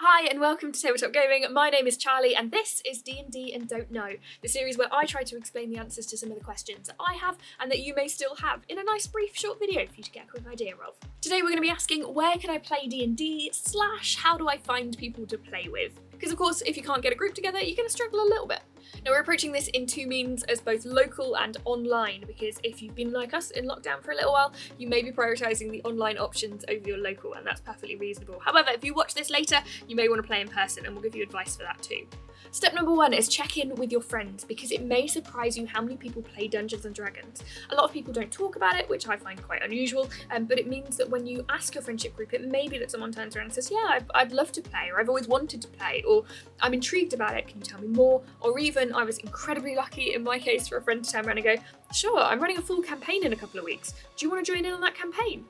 Hi and welcome to Tabletop Gaming. My name is Charlie and this is D&D and Don't Know, the series where I try to explain the answers to some of the questions that I have and that you may still have in a nice brief short video for you to get a quick idea of. Today we're going to be asking where can I play D&D / how do I find people to play with? Because of course if you can't get a group together you're going to struggle a little bit. Now we're approaching this in two means, as both local and online, because if you've been like us in lockdown for a little while, you may be prioritising the online options over your local, and that's perfectly reasonable. However, if you watch this later, you may want to play in person, and we'll give you advice for that too. Step number one is check in with your friends, because it may surprise you how many people play Dungeons and Dragons. A lot of people don't talk about it, which I find quite unusual, but it means that when you ask your friendship group, it may be that someone turns around and says, yeah, I'd love to play, or I've always wanted to play, or I'm intrigued about it, can you tell me more? Or even, I was incredibly lucky in my case for a friend to turn around and go, sure, I'm running a full campaign in a couple of weeks. Do you want to join in on that campaign?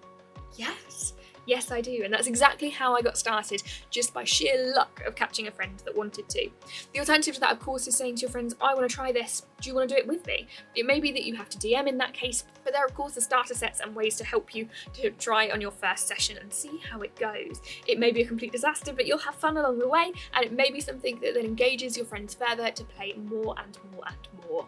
Yes. Yes, I do, and that's exactly how I got started, just by sheer luck of catching a friend that wanted to. The alternative to that, of course, is saying to your friends, I want to try this, do you want to do it with me? It may be that you have to DM in that case, but there are of course the starter sets and ways to help you to try on your first session and see how it goes. It may be a complete disaster, but you'll have fun along the way, and it may be something that then engages your friends further to play more and more and more.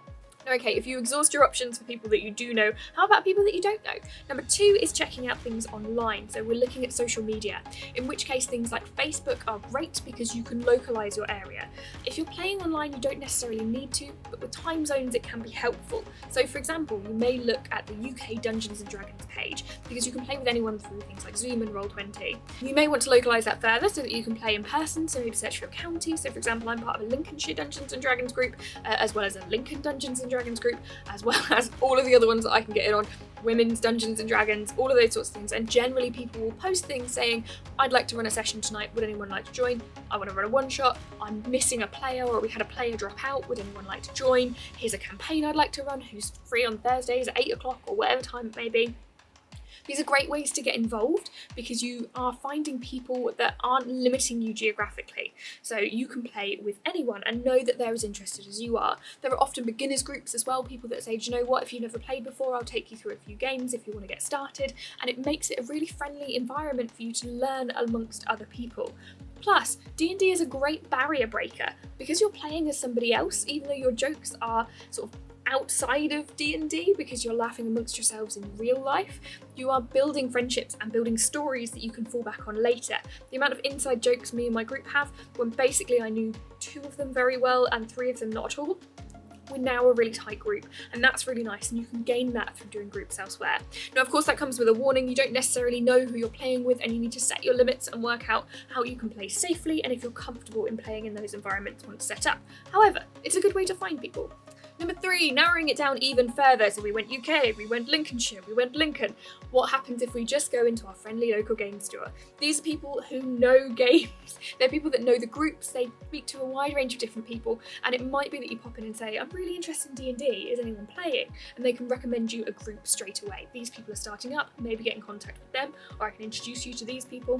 Okay, if you exhaust your options for people that you do know, how about people that you don't know? Number two is checking out things online. So we're looking at social media, in which case things like Facebook are great because you can localise your area. If you're playing online, you don't necessarily need to, but with time zones it can be helpful. So for example, you may look at the UK Dungeons and Dragons page, because you can play with anyone through things like Zoom and Roll20. You may want to localise that further so that you can play in person, so maybe search for your county. So for example, I'm part of a Lincolnshire Dungeons and Dragons group, as well as a Lincoln Dungeons and Dragons group, as well as all of the other ones that I can get in on, women's Dungeons and Dragons, all of those sorts of things. And generally people will post things saying, I'd like to run a session tonight, would anyone like to join? I want to run a one shot, I'm missing a player, or we had a player drop out, would anyone like to join? Here's a campaign I'd like to run, who's free on Thursdays at 8 o'clock or whatever time it may be. These are great ways to get involved because you are finding people that aren't limiting you geographically. So you can play with anyone and know that they're as interested as you are. There are often beginners groups as well, people that say, do you know what, if you've never played before, I'll take you through a few games if you want to get started. And it makes it a really friendly environment for you to learn amongst other people. Plus, D&D is a great barrier breaker because you're playing as somebody else, even though your jokes are sort of outside of D&D because you're laughing amongst yourselves in real life. You are building friendships and building stories that you can fall back on later. The amount of inside jokes me and my group have, when basically I knew 2 of them very well and 3 of them not at all, we're now a really tight group, and that's really nice, and you can gain that through doing groups elsewhere. Now of course that comes with a warning, you don't necessarily know who you're playing with and you need to set your limits and work out how you can play safely and if you're comfortable in playing in those environments once set up. However, it's a good way to find people. Number 3, narrowing it down even further. So we went UK, we went Lincolnshire, we went Lincoln. What happens if we just go into our friendly local game store? These are people who know games. They're people that know the groups, they speak to a wide range of different people, and it might be that you pop in and say, I'm really interested in D&D, is anyone playing? And they can recommend you a group straight away. These people are starting up, maybe get in contact with them, or I can introduce you to these people.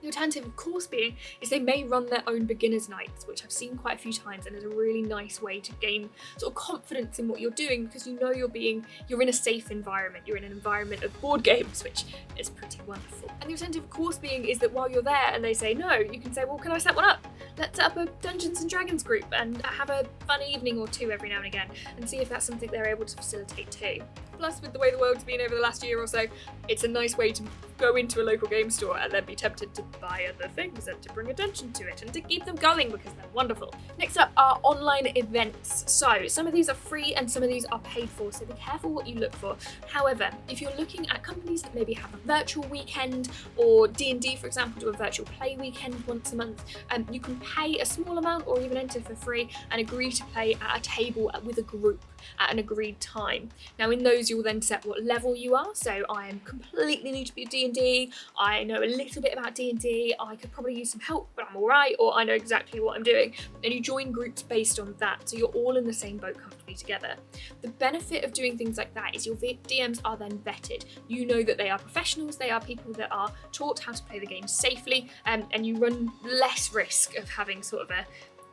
The alternative, of course, being is they may run their own beginners nights, which I've seen quite a few times and is a really nice way to gain sort of confidence in what you're doing because you know you're in a safe environment, you're in an environment of board games, which is pretty wonderful. And the alternative, of course, being is that while you're there and they say no, you can say, well, can I set one up? Let's set up a Dungeons and Dragons group and have a fun evening or two every now and again and see if that's something they're able to facilitate too. Plus, with the way the world's been over the last year or so, it's a nice way to go into a local game store and then be tempted to buy other things and to bring attention to it and to keep them going because they're wonderful. Next up are online events. So some of these are free and some of these are paid for, so be careful what you look for. However, if you're looking at companies that maybe have a virtual weekend, or D&D, for example, do a virtual play weekend once a month, you can pay a small amount or even enter for free and agree to play at a table with a group at an agreed time. Now in those you'll then set what level you are, so I am completely new to D&D, I know a little bit about D&D, I could probably use some help but I'm alright, or I know exactly what I'm doing, and you join groups based on that, so you're all in the same boat comfortably together. The benefit of doing things like that is your DMs are then vetted. You know that they are professionals, they are people that are taught how to play the game safely, and you run less risk of having sort of a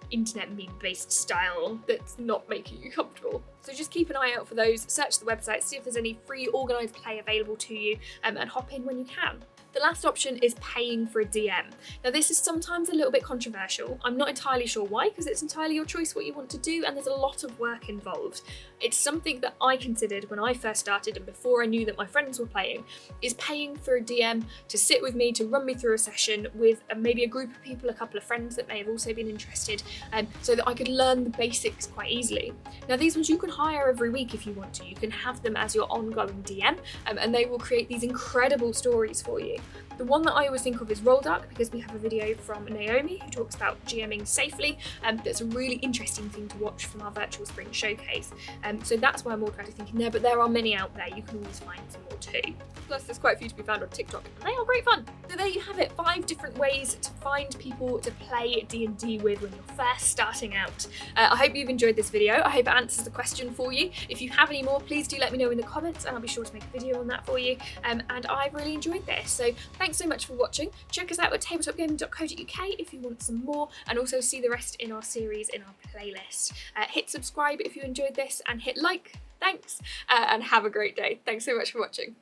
internet meme-based style that's not making you comfortable. So just keep an eye out for those, search the website, see if there's any free organised play available to you, and hop in when you can. The last option is paying for a DM. Now this is sometimes a little bit controversial. I'm not entirely sure why, because it's entirely your choice what you want to do and there's a lot of work involved. It's something that I considered when I first started and before I knew that my friends were playing, is paying for a DM to sit with me, to run me through a session with maybe a group of people, a couple of friends that may have also been interested, so that I could learn the basics quite easily. Now these ones you can hire every week if you want to. You can have them as your ongoing DM and they will create these incredible stories for you. The one that I always think of is Roll Dark, because we have a video from Naomi who talks about GMing safely. That's a really interesting thing to watch from our virtual spring showcase. So that's why I'm automatically thinking there, but there are many out there. You can always find some more too. Plus there's quite a few to be found on TikTok and they are great fun. So there you have it, 5 different ways to find people to play D&D with when you're first starting out. I hope you've enjoyed this video. I hope it answers the question for you. If you have any more, please do let me know in the comments and I'll be sure to make a video on that for you. And I've really enjoyed this. So thanks so much for watching. Check us out at tabletopgaming.co.uk if you want some more, and also see the rest in our series in our playlist. Hit subscribe if you enjoyed this and hit like. Thanks, and have a great day. Thanks so much for watching.